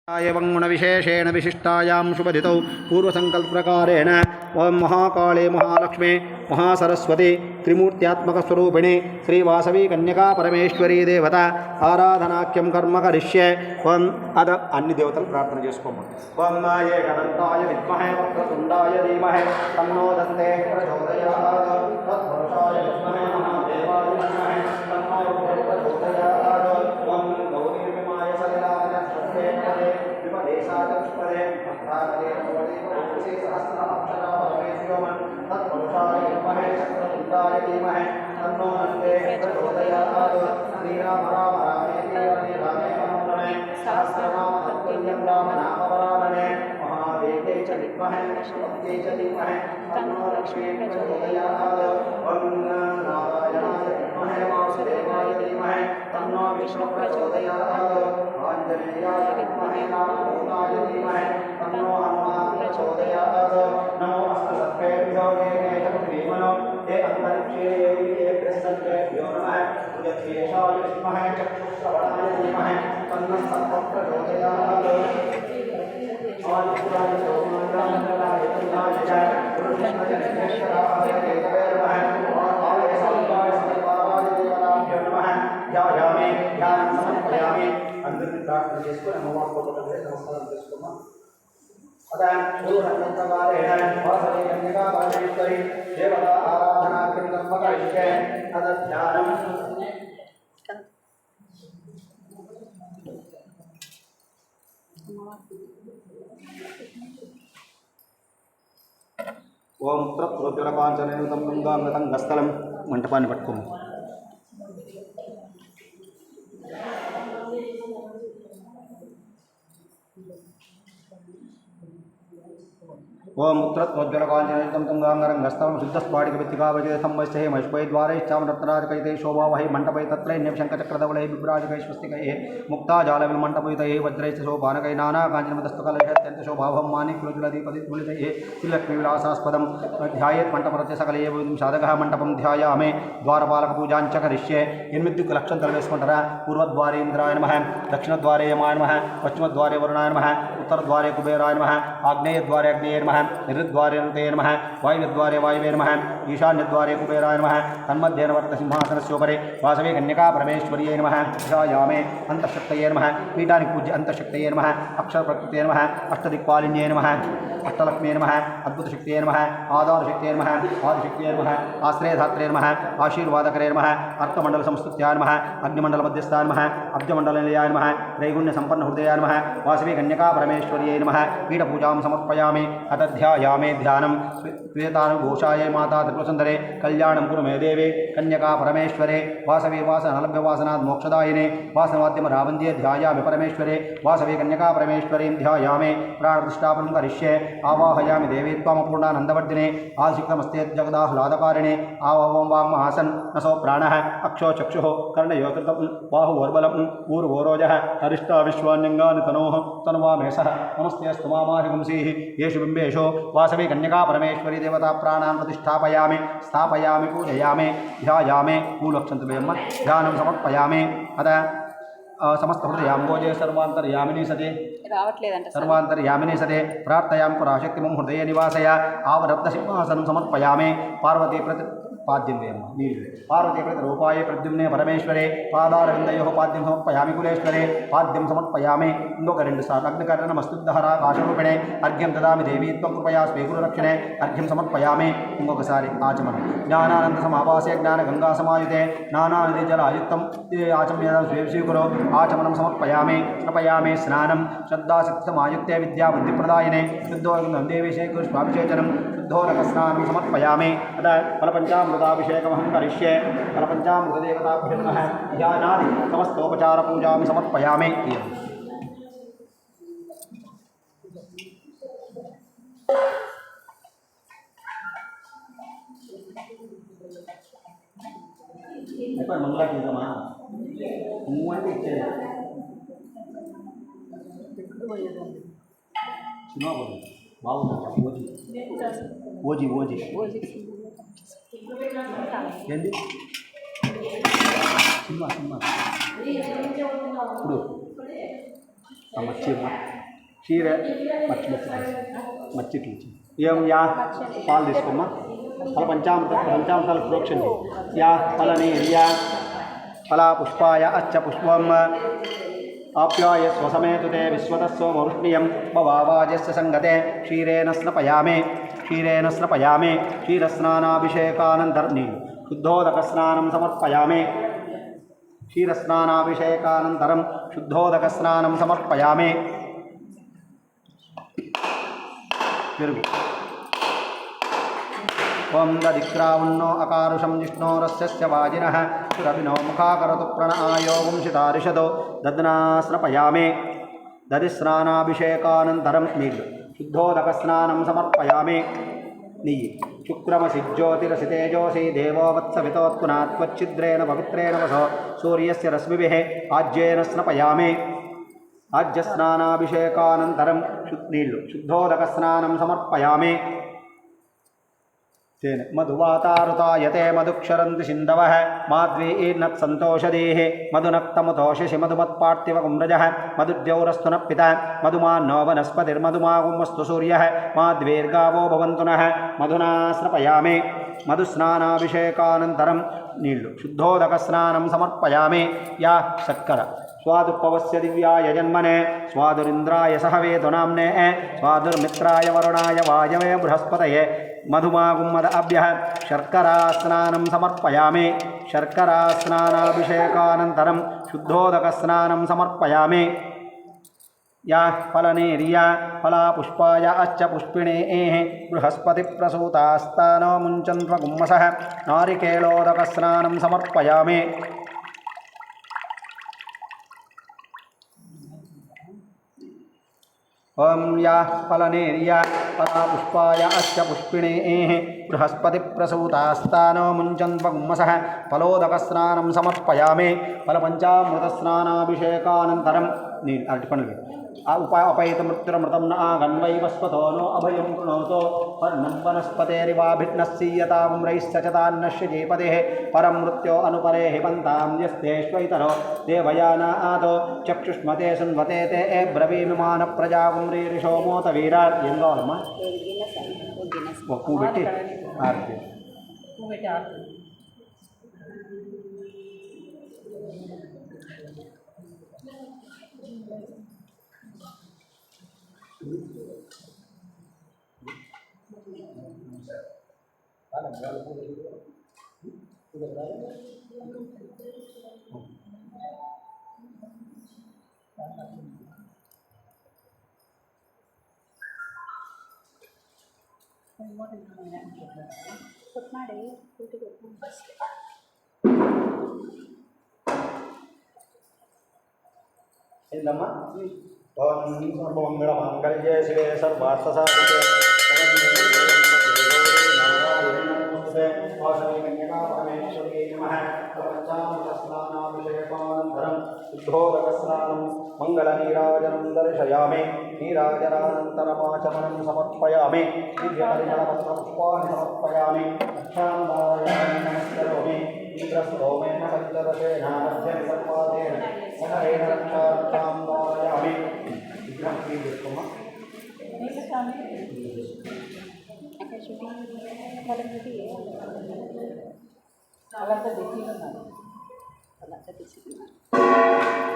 एवं गुणविशेषेण विशिष्टायां शुभदितौ पूर्वसङ्कल्पप्रकारेण ओं महाकाले महालक्ष्मे महासरस्वती त्रिमूर्त्यात्मकस्वरूपिणी श्रीवासवी कन्यका परमेश्वरी देवता आराधनाख्यं कर्म करिष्ये ओं अद अन्य देवतలు प्रार्थना చేసుకోము ओं एकदन्ताय विद्महे वक्रतुण्डाय धीमहि तन्नो दन्ते प्रचोदयात् तत्पुरुषाय विद्महे महादेवाय धीमहि तन्नो प्रचोदयात् ओं गौरीर्विमाय सलिलाय स्वस्ते विपदेशाचक्षुपदे भक्ताकले भवते सहस्राक्षरा परमेश्वरं तत्पुरुषाय विद्महे वक्रतुण्डाय धीमहि तन्नो दन्ते प्रचोदयात् श्रीराम राम रामेति रामे मनोरमे सहस्रनाम तत्पुल्यं राम नाम वरानने महादेवे च विद्महे विष्णुपत्ये च धीमहि तन्नो लक्ष्मी प्रचोदयात् ओं नारायणाय विद्महे वासुदेवाय धीमहि तन्नो विष्णु प्रचोदयात् आञ्जनेयाय विद्महे रामदूताय धीमहि तन्नो हनुमान् प्रचोदयात् नमो अस्तुभ्यो ये जगद्वीमनो ये अन्तरिक्षे ये प्रसन्नेभ्यो नमः यज्ञेशाय विद्महे चक्षुश्रवणाय धीमहि तन्नः सत्त्वं प्रचोदयात् आदित्याय सोमाय चन्द्राय च कृष्णजनेश्वराय केतवे नमः आय सर्वाय सर्वाय देवताभ्यो नमः ध्यायामि ध्यानं समर्पयामि అందరిని ప్రార్థన చేసుకొని అమ్మవారి ఫోటో దగ్గర నమస్కారం చేసుకున్నాం అదా పూర్వసంకల్పకారేణ వాసవి కన్యకా పరమేశ్వరి దేవతా ఆరాధనాఖ్యం కర్మ కరిష్యే అద ధ్యానం ఓం ప్రప్రోజ్వలకాంచనేతం గంగాంగతం గస్థలం మంటపాన్ని పట్టుకోము ओम उत्तरोज्ज्वलकाञ्चनेतं गंगांगरंगस्तवं शुद्धस्फाटिकवृत्तिकावचितं वैश्चे मश्वैद्वारैश्चामरत्नादिकैते शोभावहै मण्डपै तत्रैन्यं शङ्खचक्रधवलै बिभ्राजकै स्वस्तिकैः मुक्ताजालविलमण्डपयुतैः वज्रैश्च शोभानकै नानाकाञ्चनमस्तकलैः शोभाभं श्रीलक्ष्मीविलासास्पदं ध्यायेत् मण्डपरस्य सकलैः साधकः मण्डपं ध्यायामि द्वारपालकपूजाञ्च करिष्ये एनिमिद्दिक्कु लक्षणं वेसुकुंटारा पूर्वद्वारे इंद्राय नमः दक्षिणद्वारे यमाय नमः पश्चिमद्वारे वरुणाय नमः उत्तरद्वारे कुबेराय नमः आग्नेयद्वारे अग्नेये नमः निरुद्वारे ऋतये नमः वायुव्यद्वारे वायुवे नमः ईशान्यद्वारे कुबेराय नमः तन्मध्ये नवर्तसिंहासनस्योपरि वासवी कन्यका परमेश्वर्यै नमः ध्यायामि अंतःशक्तये नमः पीठानि पूज्य अंतःशक्तये नमः अक्षरप्रकृतये नमः अष्टदिक्पालिन्ये नमः अष्टलक्ष्म्ये नमः अद्भुतशक्तये नमः आधारशक्तये नमः आदिशक्तये नमः आश्रयधात्रे नमः आशीर्वादकरे नमः अर्थमण्डलसंस्तुत्याय नमः अग्निमण्डलमध्यस्थाय नमः अब्जमण्डलनिलयाय नमः त्रैगुण्यसम्पन्नहृदयाय नमः वासवी कन्यका परमेश्वर्यै नमः पीठपूजां समर्पयामि अथ ध्यायामि ध्यानं श्वेतानुघोषायै माता त्रिपुरसुन्दरे कल्याणं कुरु मे देवे कन्यका परमेश्वरे वासवी वासनालभ्यवासनात् मोक्षदायिने वासनवाद्यमरावन्द्ये ध्यायामि परमेश्वरे वासवी कन्यका परमेश्वरीं ध्यायामि प्राणप्रतिष्ठापनं करिष्ये आवाहयामि देवी त्वामपूर्णानन्दवर्धिने आदिशक्तमस्ते जगदाह्लादकारिणे आवहं वाङ्महासन् नसो प्राणः अक्षो चक्षुः कर्णयोकृतं बाहुवर्बलं ऊर्वोरोजः अरिष्टा विश्वान्यङ्गानि तनोः तनुवामेषः नमस्तेऽस्तु मामाहिगुंसीः येषु बिम्बेषु वासवी कन्यका परमेश्वरी देवता प्राणान् प्रतिष्ठापयामि स्थापयामि पूजयामि ध्यायामि मूलक्षन्तमेम्म ध्यानं समर्पयामि अद समस्त हृदयांबोजे सर्वांतर्यामिनी सते सर्वांतर्यामिनी सते प्रार्थयामि पराशक्ति मम हृदये निवासय आवरब्ध सिंहासनं समर्पयामि पार्वती पाद्यं वेम पार्वती प्रतिरूपाय प्रद्युम्ने परमेश्वरे पादारविन्दयोः पाद्यं समर्पयामि कुलेश्वरे पाद्यं समर्पयामि इंकोक रेंडु सार्लु अग्निकर्णमस्तुद्धहरा काशरूपिणे अर्घ्यं ददामि देवी त्वं कृपया स्वीकुरुरक्षणे अर्घ्यं समर्पयामि इंकोकसारि आचमनं ज्ञानानंद समावासे ज्ञानगंगा समायुते नानानिधि जलायुक्तं आचम्य स्वीकुरु आचमनं समर्पयामि स्नपयामि स्नानं श्रद्धासिद्धमायुक्ते विद्याबुद्धिप्रदायिने शुद्धोऽग्निं देवीशेखर स्वाभिषेचनं शुद्धोदकस्नानं समर्पयामि अतः फलपञ्चामृताभिषेकमहं करिष्ये फलपञ्चामृतदेवताभ्यो नमः ध्यानादि समस्तोपचारपूजां समर्पयामि मंगला मूवंटे इच्छे ఓజీ ఓజీ ఏంటి సినిమా ఇప్పుడు 什么节目？ క్షీర మచ్చిట్లు ఏం యా పాలు తీసుకోమ్మా ఫల పంచామృతాలు ప్రోక్షణ యా ఫలనీర్యా ఫలా పుష్పాయ అచ్చ పుష్పం ఆప్యాయ స్వసమేతు తే విశ్వతస్సోమరుష్ణియం భవావాజస్య సంగతే క్షీరేణ స్నపయామే క్షీరస్నానాభిషేకానంతరం శుద్ధోదకస్నానం సమర్పయామే క్షీరస్నానాభిషేకానంతరం శుద్ధోదకస్నానం సమర్పయామే పెరుగు ఓం దదిక్రావున్నో అకారుషం జిష్ణోరస్య వాజినః సురభినో ముఖాకరతు ప్రణాయో వంశితారిషదో దద్నాస్నపయామే దదిస్నానాభిషేకానంతరం నీళ్ళు శుద్ధోదకస్నానం సమర్పయామే నెయ్యి శుక్రమసి జ్యోతిరసితేజోసి దేవో వత్సవితోత్పునాత్వచ్చిద్రేణ పవిత్రేణ వసో సూర్యస్య రశ్మిభిః ఆజ్యేన స్నపయామే ఆజ్యస్నానాభిషేకానంతరం నీళ్ళు శుద్ధోదకస్నానం సమర్పయామే तेन मधुवातारुतायते मधुक्षरन्ति सिन्धवः माध्वीर्नत्सन्तोषधीः मधुनक्तमुतोषिषि मधुमत्पार्थिवकुम्रजः मधुद्यौरस्तु नः पिता मधुमान्नो वनस्पतिर्मधुमागुमस्तु सूर्यः माध्वीर्गावो भवन्तु नः मधुना स्नपयामे मधुस्नानाभिषेकानन्तरं नीळ्ळु शुद्धोदकस्नानं समर्पयामे या शक्कर स्वादुपवस्य दिव्याय जन्मने स्वादुरिन्द्राय सहवेतु नाम्ने स्वादुर्मित्राय वरुणाय वायवे बृहस्पतये मधुमागुम्मद अभ्यः शर्करास्नानं समर्पयामे शर्करास्नानाभिषेकानन्तरं शुद्धोदकस्नानं समर्पयामे या फलनेर्या फला पुष्पाय अच्च पुष्पिणेः बृहस्पतिप्रसूतास्तानो मुञ्चन्त्वगुम्मसः नारिकेलोदकस्नानं समर्पयामे ओम या फलनेर्या फला पुष्पाय अच्च पुष्पिणेः बृहस्पतिप्रसूतास्तानो मुञ्चन्त्वगुम्मसः फलोदकस्नानं समर्पयामे फलपञ्चामृतस्नानाभिषेकानन्तरं अरटिपंड्लु उपैतमृत्युरमृतं न आगन्वै वस्वतो नो अभयं कृणोतो पर्णं वनस्पतेरिवाभिर्नस्सीयतां रैश्चतान्नश्य जेपदेः परं मृत्यो अनुपरे हि पन्तां यस्तेष्वैतरो देवयानातो चक्षुष्मते सुन्वते ते ब्रवीमिमानप्रजाकुम्रीरिषोमोत वीरात् ఏం కావాలమ్మా పువ్వు పెట్టి ఆరతి ఏందమ్మా ఓం సర్వమంగళమాంగళ్యే శివే సర్వార్థసాధికే शुद्धोदकस्नानं मंगलनीराजनं दर्शयामि नीराजनानन्तरमाचमनं समर्पयामि दिव्यपरिमलपत्रपुष्पाणि समर्पयामि रक्षान्दारयामि नमस्करोमि इन्द्रस्तोमेन पञ्चदशेनाभ्यं सर्वादेन सहरेण रक्षां दारयामि अलग देखिए